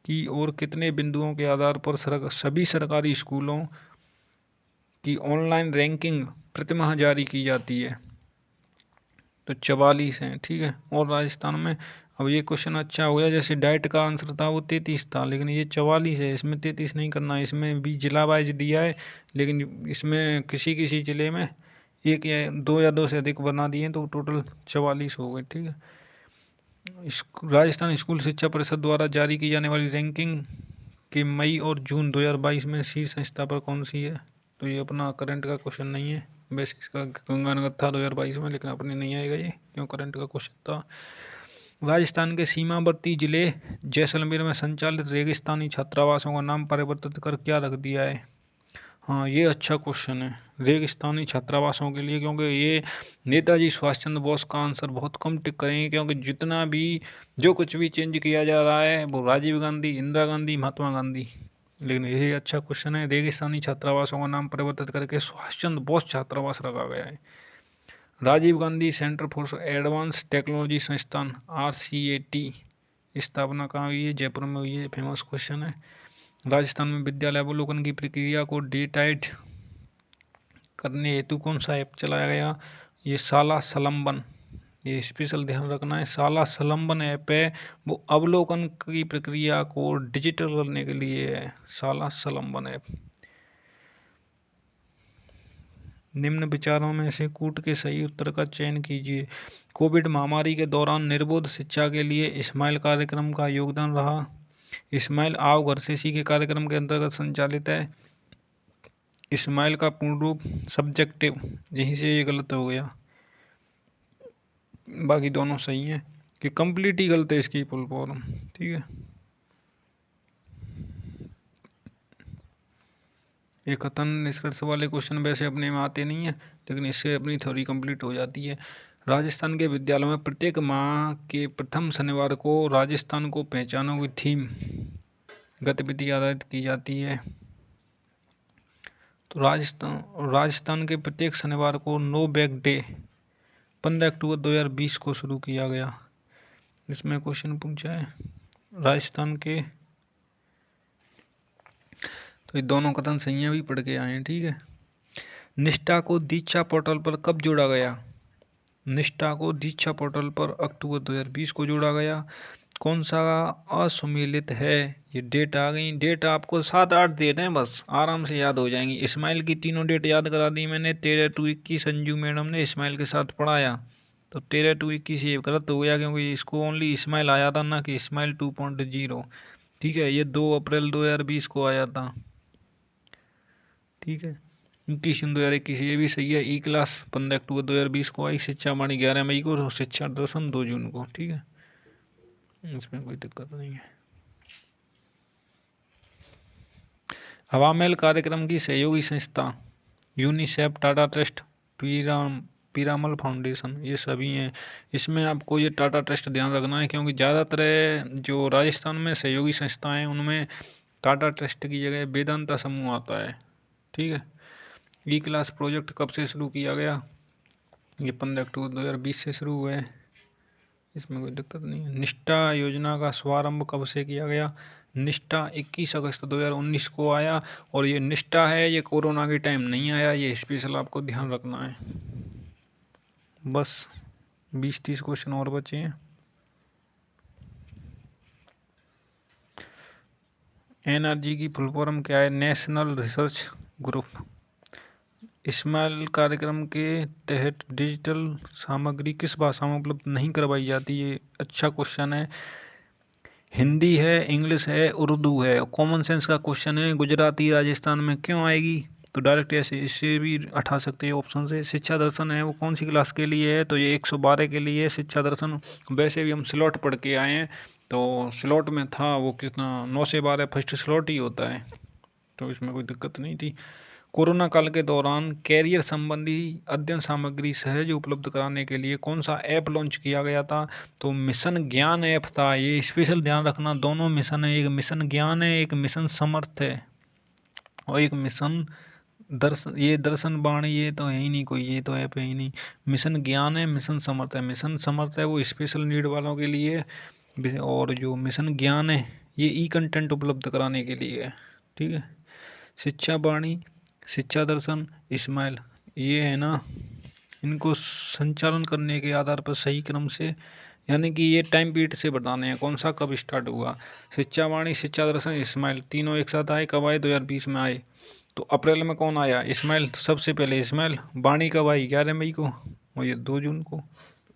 की ओर कितने बिंदुओं के आधार पर सभी सरकारी स्कूलों की ऑनलाइन रैंकिंग प्रतिमाह जारी की जाती है? तो 44 है। ठीक है। और राजस्थान में, अब ये क्वेश्चन अच्छा हो गया, जैसे डाइट का आंसर था वो 33 था, लेकिन ये 44 है, इसमें 33 नहीं करना है, इसमें भी जिला वाइज दिया है, लेकिन इसमें किसी किसी जिले में एक या दो से अधिक बना दिए तो टोटल 44 हो गए। ठीक है। राजस्थान स्कूल शिक्षा परिषद द्वारा जारी की जाने वाली रैंकिंग के मई और जून 2022 में शीर्ष संस्था पर कौन सी है? तो ये अपना करंट का क्वेश्चन नहीं है, वैसे इसका गंगानगर था 2022 में, लेकिन अपने नहीं आएगा ये, क्यों करंट का क्वेश्चन था। राजस्थान के सीमावर्ती जिले जैसलमेर में संचालित रेगिस्तानी छात्रावासों का नाम परिवर्तित कर क्या रख दिया है? हाँ, ये अच्छा क्वेश्चन है रेगिस्तानी छात्रावासों के लिए, क्योंकि ये नेताजी सुभाष चंद्र बोस का आंसर बहुत कम टिक करेंगे, क्योंकि जितना भी जो कुछ भी चेंज किया जा रहा है वो राजीव गांधी, इंदिरा गांधी, महात्मा गांधी, लेकिन यही अच्छा क्वेश्चन है। रेगिस्तानी छात्रावासों का नाम परिवर्तित करके सुभाष चंद्र बोस छात्रावास रखा गया है। Rajiv Gandhi centre for advance technology संस्थान RCAT स्थापना कहाँ हुई है? जयपुर में हुई है। फेमस क्वेश्चन है। राजस्थान में विद्यालय अवलोकन की प्रक्रिया को डिजिटाइज करने हेतु कौन सा ऐप चलाया गया? ये शाला सलंबन, ये स्पेशल ध्यान रखना है। शाला सलंबन ऐप है, वो अवलोकन की प्रक्रिया को डिजिटल करने के लिए है, शाला सलंबन ऐप। निम्न विचारों में से कूट के सही उत्तर का चयन कीजिए। कोविड महामारी के दौरान निर्बोध शिक्षा के लिए स्माइल कार्यक्रम का योगदान रहा। स्माइल आओ घर से सीखे कार्यक्रम के अंतर्गत संचालित है। स्माइल का पूर्ण रूप सब्जेक्टिव, यहीं से ये गलत हो गया, बाकी दोनों सही हैं, कि कंप्लीट ही गलत है इसकी फुल फॉर्म। ठीक है। ये कथन निष्कर्ष वाले क्वेश्चन वैसे अपने में आते नहीं है, लेकिन इससे अपनी थ्योरी कंप्लीट हो जाती है। राजस्थान के विद्यालयों में प्रत्येक माह के प्रथम शनिवार को राजस्थान को पहचानो की थीम गतिविधि आधारित की जाती है। तो राजस्थान के प्रत्येक शनिवार को नो बैग डे 15 अक्टूबर 2020 को शुरू किया गया। इसमें क्वेश्चन पूछा है राजस्थान के, तो ये दोनों कथन सही भी पढ़ के आए हैं। ठीक है। निष्ठा को दीक्षा पोर्टल पर कब जोड़ा गया? निष्ठा को दीक्षा पोर्टल पर अक्टूबर 2020 को जोड़ा गया। कौन सा असुमेलित है? ये डेट आ गई। डेट आपको 7-8 डेट हैं, बस आराम से याद हो जाएंगी। इस्माइल की तीनों डेट याद करा दी मैंने। 13 to 21 संजू मैडम ने इस्माइल के साथ पढ़ाया, तो 13 to 21 ये गलत हो गया, क्योंकि इसको ओनली इस्माइल आया था, ना कि इस्माइल 2.0। ठीक है। ये 2 अप्रैल 2020 को आया था। ठीक है। 21 ये भी सही है। ई क्लास 15 अक्टूबर 2020 को आई। शिक्षा वाणी 11 मई को, शिक्षा दर्शन 2 जून को। ठीक है। इसमें कोई दिक्कत नहीं है। हवामेल कार्यक्रम की सहयोगी संस्था UNICEF, Tata trust, Piramal foundation, ये सभी हैं। इसमें आपको ये टाटा ट्रस्ट ध्यान रखना है, क्योंकि ज़्यादातर जो राजस्थान में सहयोगी संस्थाएं हैं उनमें टाटा ट्रस्ट की जगह वेदांता समूह आता है। ठीक है। ई क्लास प्रोजेक्ट कब से शुरू किया गया? ये 15 अक्टूबर 2020 से शुरू हुआ है। इसमें कोई दिक्कत नहीं है। निष्ठा योजना का शुभारंभ कब से किया गया? निष्ठा 21 अगस्त 2019 को आया, और ये निष्ठा है, ये कोरोना के टाइम नहीं आया, ये स्पेशल आपको ध्यान रखना है। बस 20-30 क्वेश्चन और बचे हैं। NRG की फुल फॉर्म क्या है? National research group. स्माइल कार्यक्रम के तहत डिजिटल सामग्री किस भाषा में उपलब्ध नहीं करवाई जाती? ये अच्छा क्वेश्चन है। हिंदी है, इंग्लिश है, उर्दू है। कॉमन सेंस का क्वेश्चन है। गुजराती राजस्थान में क्यों आएगी? तो डायरेक्ट ऐसे इससे भी हटा सकते हैं ऑप्शन से। शिक्षा दर्शन है, वो कौन सी क्लास के लिए है? तो ये 112 के लिए शिक्षा दर्शन। वैसे भी हम स्लॉट पढ़ के आए हैं, तो स्लॉट में था वो कितना 9 से 12 फर्स्ट स्लॉट ही होता है, तो इसमें कोई दिक्कत नहीं थी। कोरोना काल के दौरान कैरियर संबंधी अध्ययन सामग्री सहज उपलब्ध कराने के लिए कौन सा ऐप लॉन्च किया गया था? तो मिशन ज्ञान ऐप था। ये स्पेशल ध्यान रखना, दोनों मिशन है, एक मिशन ज्ञान है, एक मिशन समर्थ है, और एक मिशन दर्शन बाणी ये तो है ही नहीं कोई, ये तो ऐप है ही नहीं। मिशन ज्ञान है, मिशन समर्थ है। मिशन समर्थ है वो स्पेशल नीड वालों के लिए है, और जो मिशन ज्ञान है ये ई कंटेंट उपलब्ध कराने के लिए है। ठीक है। शिक्षा वाणी, शिक्षा दर्शन, इस्माइल, ये है ना, इनको संचालन करने के आधार पर सही क्रम से, यानी कि ये टाइम पीरियड से बताने हैं कौन सा कब स्टार्ट हुआ। शिक्षा वाणी, शिक्षा दर्शन, इस्माइल तीनों एक साथ आए, कब आए? 2020 में आए। तो अप्रैल में कौन आया? इस्माइल। तो सबसे पहले इस्माइल। वाणी कब आई? 11 मई को, और ये 2 जून को।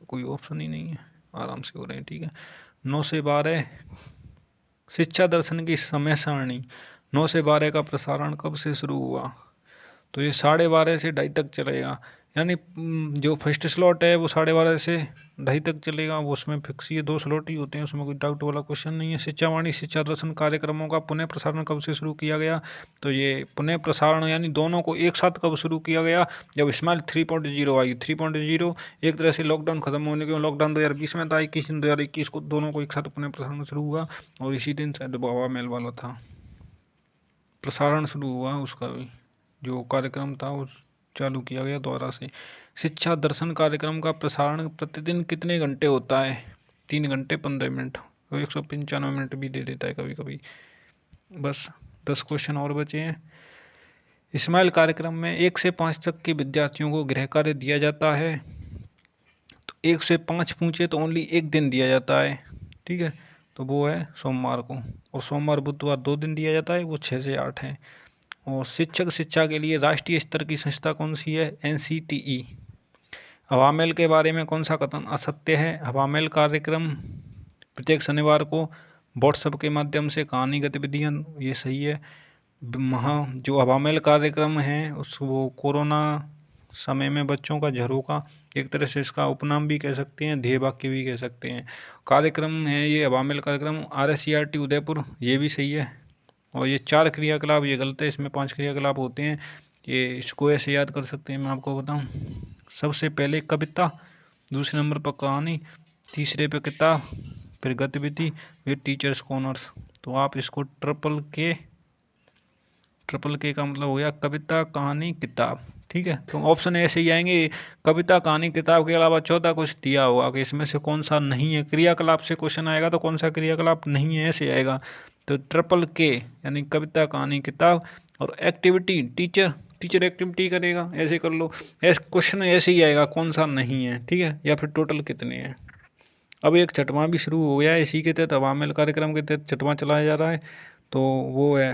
कोई ऑप्शन ही नहीं है, आराम से हो रहे हैं। ठीक है। 9 से 12 शिक्षा दर्शन की समय सारणी। 9 से 12 का प्रसारण कब से शुरू हुआ? तो ये 12:30 से 2:30 तक चलेगा, यानी जो फर्स्ट स्लॉट है वो 12:30 से 2:30 तक चलेगा। वो उसमें फिक्स ये 2 स्लॉट ही होते हैं, उसमें कोई डाउट वाला क्वेश्चन नहीं है। शिक्षा वाणी, शिक्षा दर्शन कार्यक्रमों का पुनः प्रसारण कब से शुरू किया गया? तो ये पुनः प्रसारण यानी दोनों को एक साथ कब शुरू किया गया? जब इस्माइल 3.0 आई। 3.0 एक तरह से लॉकडाउन खत्म होने के, लॉकडाउन 2020 में था, 21 जून 2021 को दोनों को एक साथ पुनः प्रसारण शुरू हुआ, और इसी दिन शायद बाबा मेल वाला था प्रसारण शुरू हुआ, उसका भी जो कार्यक्रम था वो चालू किया गया दोबारा से। शिक्षा दर्शन कार्यक्रम का प्रसारण प्रतिदिन कितने घंटे होता है? 3 घंटे 15 मिनट, और 195 मिनट भी दे देता है कभी कभी। बस 10 क्वेश्चन और बचे हैं। इस्माइल कार्यक्रम में 1 से 5 तक के विद्यार्थियों को गृह कार्य दिया जाता है। तो 1 से 5 पूछे तो ओनली 1 दिन दिया जाता है। ठीक है। तो वो है सोमवार को, और सोमवार बुधवार 2 दिन दिया जाता है, वो 6 से 8 है। और शिक्षक शिक्षा के लिए राष्ट्रीय स्तर की संस्था कौन सी है? NCTE। हवामेल के बारे में कौन सा कथन असत्य है? हवामेल कार्यक्रम प्रत्येक शनिवार को व्हाट्सएप के माध्यम से कहानी गतिविधियाँ, ये सही है। जो हवामेल कार्यक्रम है उस वो कोरोना समय में बच्चों का झरोका, एक तरह से इसका उपनाम भी कह सकते हैं, ध्येय वाक्य भी कह सकते हैं। कार्यक्रम है ये हवामेल कार्यक्रम RSCRT उदयपुर, ये भी सही है। और ये 4 क्रियाकलाप ये गलत है, इसमें 5 क्रियाकलाप होते हैं। ये इसको ऐसे याद कर सकते हैं, मैं आपको बताऊं। सबसे पहले कविता, दूसरे नंबर पर कहानी, तीसरे पे किताब, फिर गतिविधि, फिर टीचर्स कॉर्नर्स। तो आप इसको ट्रिपल के का मतलब हो गया कविता, कहानी, किताब। ठीक है। तो ऑप्शन ऐसे ही आएंगे, कविता, कहानी, किताब के अलावा चौथा कुछ दिया होगा कि इसमें से कौन सा नहीं है। क्रियाकलाप से क्वेश्चन आएगा तो कौन सा क्रियाकलाप नहीं है, ऐसे आएगा। तो ट्रिपल के यानी कविता, कहानी, किताब। और एक्टिविटी, टीचर एक्टिविटी करेगा, ऐसे कर लो। ऐसे क्वेश्चन ऐसे ही आएगा कौन सा नहीं है। ठीक है। या फिर टोटल कितने हैं। अब एक छठवां भी शुरू हो गया है, इसी के तहत हवामेल कार्यक्रम के तहत छठवां चलाया जा रहा है। तो वो है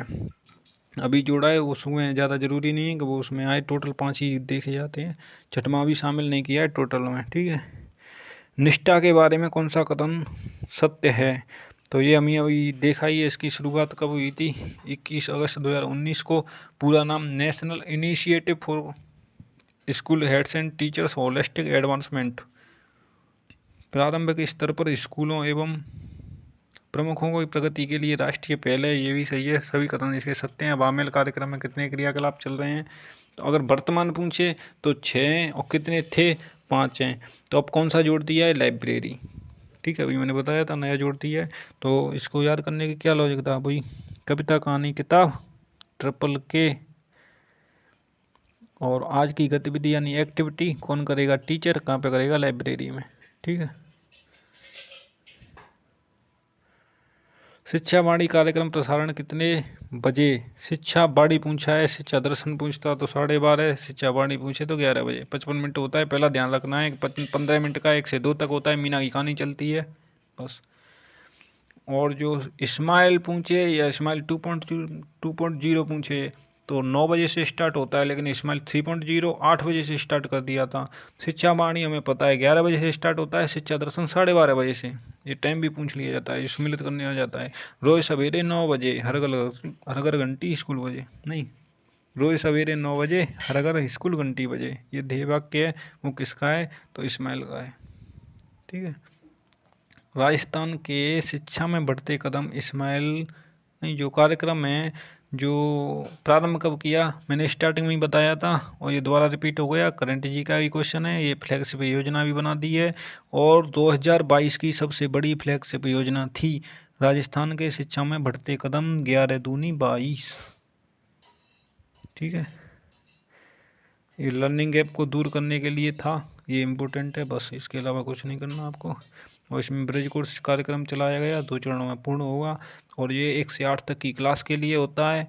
अभी जोड़ा है, उसमें ज़्यादा ज़रूरी नहीं है कि वो उसमें आए, टोटल 5 ही देखे जाते हैं, छठवां भी शामिल नहीं किया है टोटल में। ठीक है। निष्ठा के बारे में कौन सा कथन सत्य है? तो ये हमें अभी देखा ही है, इसकी शुरुआत कब हुई थी? 21 अगस्त 2019 को। पूरा नाम national initiative for school heads and teachers holistic advancement. प्रारंभिक स्तर पर स्कूलों एवं प्रमुखों की प्रगति के लिए राष्ट्रीय पहल है, ये भी सही है। सभी कथन इसके सत्य हैं। हवामेल कार्यक्रम में कितने क्रियाकलाप चल रहे हैं? तो अगर वर्तमान पूछे तो 6, और कितने थे? 5 हैं। तो अब कौन सा जोड़ दिया है? लाइब्रेरी। ठीक है, अभी मैंने बताया था नया जोड़ दिया है। तो इसको याद करने की क्या लॉजिक था भाई? कविता, कहानी, किताब, ट्रिपल के, और आज की गतिविधि यानी एक्टिविटी कौन करेगा? टीचर। कहाँ पे करेगा? लाइब्रेरी में। ठीक है। शिक्षा वाणी कार्यक्रम प्रसारण कितने बजे? शिक्षा वाणी पूछा है, शिक्षा दर्शन पूछता तो 12:30, शिक्षा वाणी पूछे तो 11 बजे। 55 मिनट होता है, पहला ध्यान रखना है। 15 मिनट का 1 से 2 तक होता है, मीना की कहानी चलती है बस। और जो इस्माइल पूछे या इस्माइल 2.0 पूछे तो 9 बजे से स्टार्ट होता है, लेकिन इस्माइल 3.0 8 बजे से स्टार्ट कर दिया था। शिक्षा वाणी हमें पता है 11 बजे से स्टार्ट होता है, शिक्षा दर्शन 12:30 बजे से। ये टाइम भी पूछ लिया जाता है, सम्मिलित करने आ जाता है। रोज सवेरे 9 बजे हर घर घंटी स्कूल बजे, नहीं, रोज सवेरे 9 बजे हर घर स्कूल घंटी बजे। ये ध्येय वाक्य है, वो किसका है? तो इस्माइल का है। ठीक है। राजस्थान के शिक्षा में बढ़ते कदम, इस्माइल नहीं, जो कार्यक्रम है जो प्रारंभ कब किया? मैंने स्टार्टिंग में ही बताया था, और ये दोबारा रिपीट हो गया। करंट जी का भी क्वेश्चन है। ये फ्लैगशिप योजना भी बना दी है, और 2022 की सबसे बड़ी फ्लैगशिप योजना थी राजस्थान के शिक्षा में बढ़ते कदम, 11 दूनी 22। ठीक है। ये लर्निंग गैप को दूर करने के लिए था, ये इम्पोर्टेंट है, बस इसके अलावा कुछ नहीं करना आपको। और इसमें ब्रिज कोर्स कार्यक्रम चलाया गया, 2 चरणों में पूर्ण होगा, और ये 1 से 8 तक की क्लास के लिए होता है,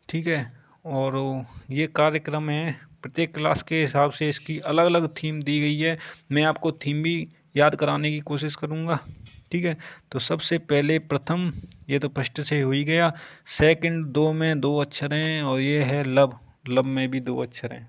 ठीक है। और ये कार्यक्रम है, प्रत्येक क्लास के हिसाब से इसकी अलग अलग थीम दी गई है। मैं आपको थीम भी याद कराने की कोशिश करूँगा, ठीक है। तो सबसे पहले प्रथम, ये तो फर्स्ट से हो ही गया। सेकंड, 2 में 2 अक्षर हैं, और ये है लब, लब में भी 2 अक्षर हैं,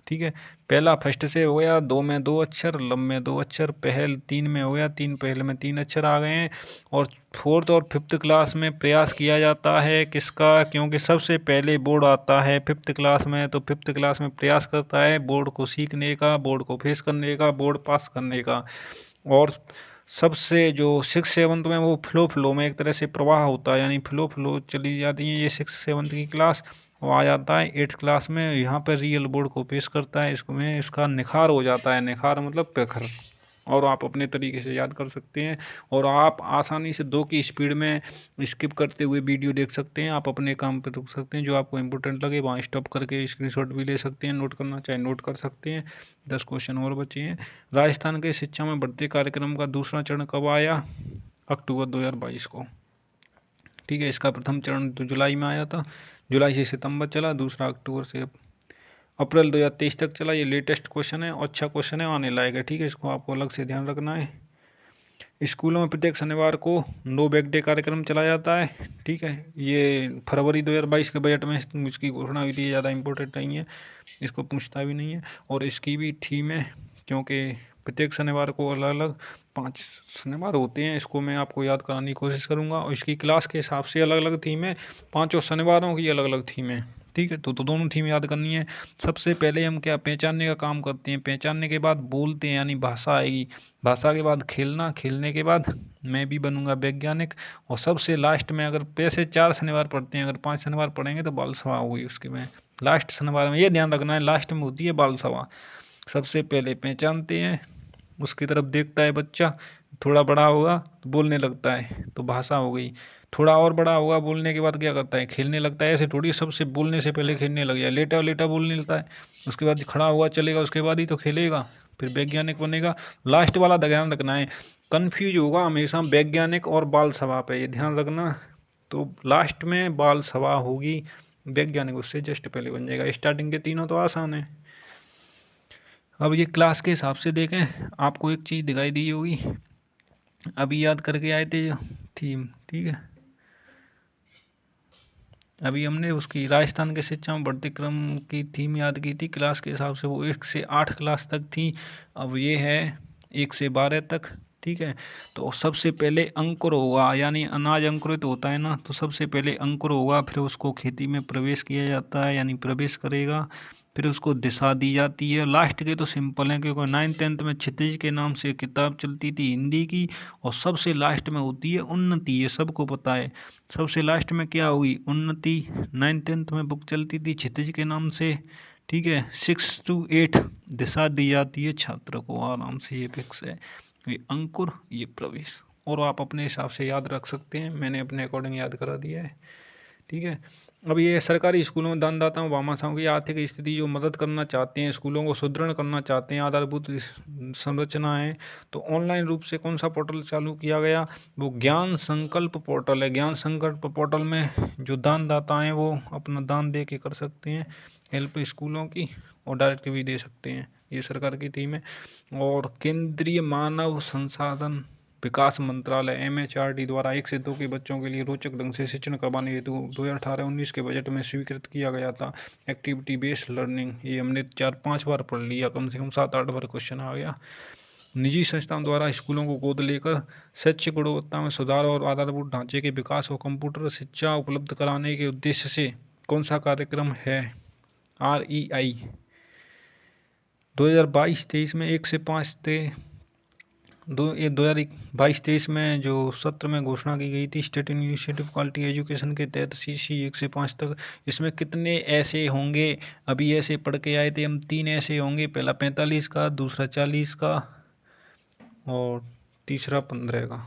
ठीक है। पहला फर्स्ट से हो गया, 2 में 2 अक्षर, लब में 2 अक्षर। पहल 3 में हो गया, 3 पहल में 3 अक्षर आ गए हैं। और 4th और 5th क्लास में प्रयास किया जाता है किसका, क्योंकि सबसे पहले बोर्ड आता है 5th क्लास में, तो 5th क्लास में प्रयास करता है बोर्ड को सीखने का, बोर्ड को फेस करने का, बोर्ड पास करने का। और सबसे जो 6th 7th में वो फ्लो में एक तरह से प्रवाह होता है, यानी फ्लो चली जाती है ये 6th 7th की क्लास। वो आ जाता है 8th क्लास में, यहाँ पर रियल बोर्ड को पेश करता है, इसमें इसका निखार हो जाता है, निखार मतलब प्रखर। और आप अपने तरीके से याद कर सकते हैं, और आप आसानी से 2 की स्पीड में स्किप करते हुए वीडियो देख सकते हैं। आप अपने काम पे रुक सकते हैं, जो आपको इम्पोर्टेंट लगे वहाँ स्टॉप करके स्क्रीनशॉट भी ले सकते हैं, नोट करना चाहे नोट कर सकते हैं। 10 क्वेश्चन और बचे हैं। राजस्थान के शिक्षा में बढ़ते कार्यक्रम का दूसरा चरण कब आया? अक्टूबर 2022 को, ठीक है। इसका प्रथम चरण तो जुलाई में आया था, जुलाई से सितंबर चला, दूसरा अक्टूबर से अप्रैल 2023 तक चला। ये लेटेस्ट क्वेश्चन है, अच्छा क्वेश्चन है, आने लायक है, ठीक है। इसको आपको अलग से ध्यान रखना है। स्कूलों में प्रत्येक शनिवार को नो बैग डे कार्यक्रम चलाया जाता है, ठीक है। ये फरवरी 2022 के बजट में इसकी घोषणा हुई थी, ज़्यादा इंपॉर्टेंट नहीं है, इसको पूछता भी नहीं है। और इसकी भी थीम है, क्योंकि प्रत्येक शनिवार को अलग अलग 5 शनिवार होते हैं, इसको मैं आपको याद कराने की कोशिश करूँगा। और इसकी क्लास के हिसाब से अलग अलग थीम है, 5 शनिवारों की अलग अलग थीम है, ठीक है। तो दोनों थीम याद करनी है। सबसे पहले हम क्या पहचानने का काम करते हैं, पहचानने के बाद बोलते हैं, यानी भाषा आएगी, भाषा के बाद खेलना, खेलने के बाद मैं भी बनूंगा वैज्ञानिक, और सबसे लास्ट में अगर पैसे 4 शनिवार पढ़ते हैं, अगर 5 शनिवार पढ़ेंगे तो बाल सभा होगी उसके में, लास्ट शनिवार में ये ध्यान रखना है, लास्ट में होती है बाल सभा। सबसे पहले पहचानते हैं, उसकी तरफ देखता है बच्चा, थोड़ा बड़ा होगा तो बोलने लगता है, तो भाषा हो गई। थोड़ा और बड़ा होगा, बोलने के बाद क्या करता है, खेलने लगता है। ऐसे थोड़ी सबसे बोलने से पहले खेलने लग जाए, लेटा लेटा बोलने लगता है, उसके बाद खड़ा हुआ चलेगा, उसके बाद ही तो खेलेगा, फिर वैज्ञानिक बनेगा। लास्ट वाला ध्यान रखना है, कन्फ्यूज होगा हमेशा वैज्ञानिक और बाल सभा पे, ये ध्यान रखना। तो लास्ट में बाल सभा होगी, वैज्ञानिक उससे जस्ट पहले बन जाएगा। स्टार्टिंग के तीनों तो आसान है। अब ये क्लास के हिसाब से देखें, आपको एक चीज़ दिखाई दी होगी, अभी याद करके आए थे जो थीम, ठीक है। अभी हमने उसकी राजस्थान के शिक्षा में बढ़ते क्रम की थीम याद की थी, क्लास के हिसाब से वो 1 से 8 क्लास तक थी। अब ये है 1 से 12 तक, ठीक है। तो सबसे पहले अंकुर होगा, यानी अनाज अंकुरित होता है ना, तो सबसे पहले अंकुर होगा, फिर उसको खेती में प्रवेश किया जाता है, यानी प्रवेश करेगा, फिर उसको दिशा दी जाती है। लास्ट के तो सिंपल है, क्योंकि 9th 10th में क्षितिज के नाम से किताब चलती थी हिंदी की, और सबसे लास्ट में होती है उन्नति, ये सबको पता है। सबसे लास्ट में क्या हुई, उन्नति। 9th 10th में बुक चलती थी क्षितिज के नाम से, ठीक है। 6 to 8 दिशा दी जाती है छात्र को, आराम से ये फिक्स है, ये अंकुर, ये प्रवेश। और आप अपने हिसाब से याद रख सकते हैं, मैंने अपने अकॉर्डिंग याद करा दिया है, ठीक है। अब ये सरकारी स्कूलों में दानदाताओं भामाशाहों की आर्थिक स्थिति जो मदद करना चाहते हैं, स्कूलों को सुदृढ़ करना चाहते हैं, आधारभूत संरचना है, तो ऑनलाइन रूप से कौन सा पोर्टल चालू किया गया, वो ज्ञान संकल्प पोर्टल है। ज्ञान संकल्प पोर्टल में जो दानदाता हैं वो अपना दान दे के कर सकते हैं हेल्प स्कूलों की, और डायरेक्ट भी दे सकते हैं, ये सरकार की थीम है। और केंद्रीय मानव संसाधन विकास मंत्रालय MHRD द्वारा 1 से 2 के बच्चों के लिए रोचक ढंग से शिक्षण करवाने हेतु 2018-19 के बजट में स्वीकृत किया गया था एक्टिविटी बेस्ड लर्निंग। ये हमने 4-5 बार पढ़ लिया, कम से कम 7-8 बार क्वेश्चन आ गया। निजी संस्थाओं द्वारा स्कूलों को गोद लेकर शैक्षिक गुणवत्ता में सुधार और आधारभूत ढांचे के विकास और कंप्यूटर शिक्षा उपलब्ध कराने के उद्देश्य से कौन सा कार्यक्रम है, REI। 2022-23 में 1 से 5 थे, 2022-23 में जो सत्र में घोषणा की गई थी स्टेट इनिशिएटिव क्वालिटी एजुकेशन के तहत CC 1 से 5 तक, इसमें कितने ऐसे होंगे, अभी ऐसे पढ़ के आए थे हम, 3 ऐसे होंगे, पहला 45 का, दूसरा 40 का, और तीसरा 15 का।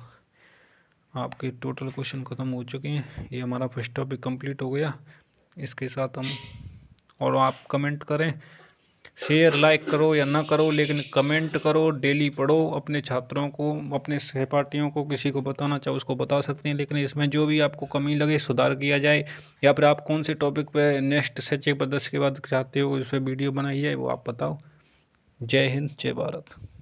आपके टोटल क्वेश्चन ख़त्म हो चुके हैं, ये हमारा फर्स्ट टॉपिक कंप्लीट हो गया। इसके साथ हम, और आप कमेंट करें शेयर लाइक करो या ना करो, लेकिन कमेंट करो, डेली पढ़ो। अपने छात्रों को, अपने सहपाठियों को, किसी को बताना चाहो उसको बता सकते हैं। लेकिन इसमें जो भी आपको कमी लगे सुधार किया जाए, या फिर आप कौन से टॉपिक पे नेक्स्ट सच्चे प्रदर्शन के बाद चाहते हो उस पर वीडियो बनाई जाए, वो आप बताओ। जय हिंद, जय भारत।